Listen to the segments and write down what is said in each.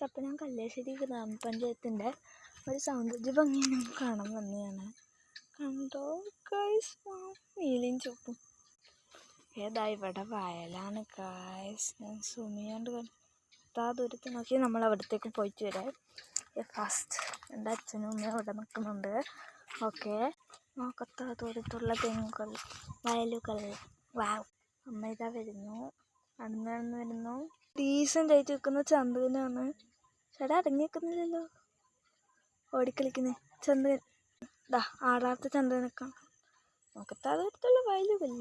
അപ്പം ഞാൻ കല്യാശ്ശേരി ഗ്രാമപഞ്ചായത്തിൻ്റെ ഒരു സൗന്ദര്യ ഭംഗിയെ കാണാൻ വന്നതാണ്. കണ്ടോ ഗൈസ്, നീലയും ചുവപ്പും. ഏതാ ഇവിടെ വയലാണ് ഗൈസ്. ഞാൻ സുമിയാണ്ട് ദൂരത്ത് നോക്കി നമ്മൾ അവിടത്തേക്ക് പോയിട്ട് വരാം. ഫാസ്റ്റ് എൻ്റെ അച്ഛനും അമ്മയും അവിടെ നിൽക്കുന്നുണ്ട്. ഓക്കെ, നോക്കത്താ ദൂരത്തുള്ള തെങ്ങുകൾ, വയലുകൾ. വാവ്, അമ്മ ഇതാ വരുന്നു, നടന്ന് വരുന്നു. ഡീസൻ്റ് ആയിട്ട് നിൽക്കുന്ന ചന്ദ്രനാണ്. ചേട്ടാ അടങ്ങി നിൽക്കുന്നില്ലല്ലോ, ഓടിക്കളിക്കുന്നത് ചന്ദ്രൻ. ഇതാ ആടാത്ത ചന്ദ്രനൊക്കെ നോക്കത്താ ദൂരത്തുള്ള വയലുകൾ.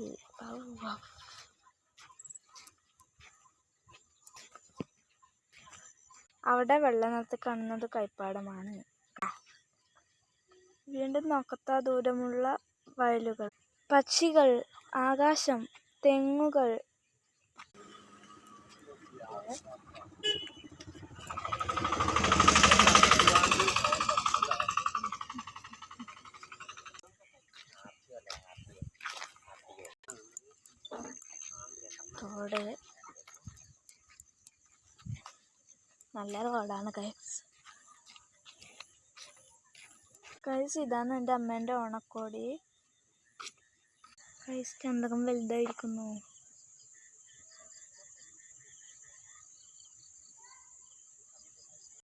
അവിടെ വെള്ള നിറത്ത് കാണുന്നത് കൈപ്പാടമാണ്. വീണ്ടും നോക്കത്താ ദൂരമുള്ള വയലുകൾ, പക്ഷികൾ, ആകാശം, തെങ്ങുകൾ. തോട്, നല്ല റോഡാണ് ഗൈസ്. ഇതാണ് എൻ്റെ അമ്മേൻ്റെ ഓണക്കോടി. ചന്ദ്രൻ വലുതായിരിക്കുന്നു.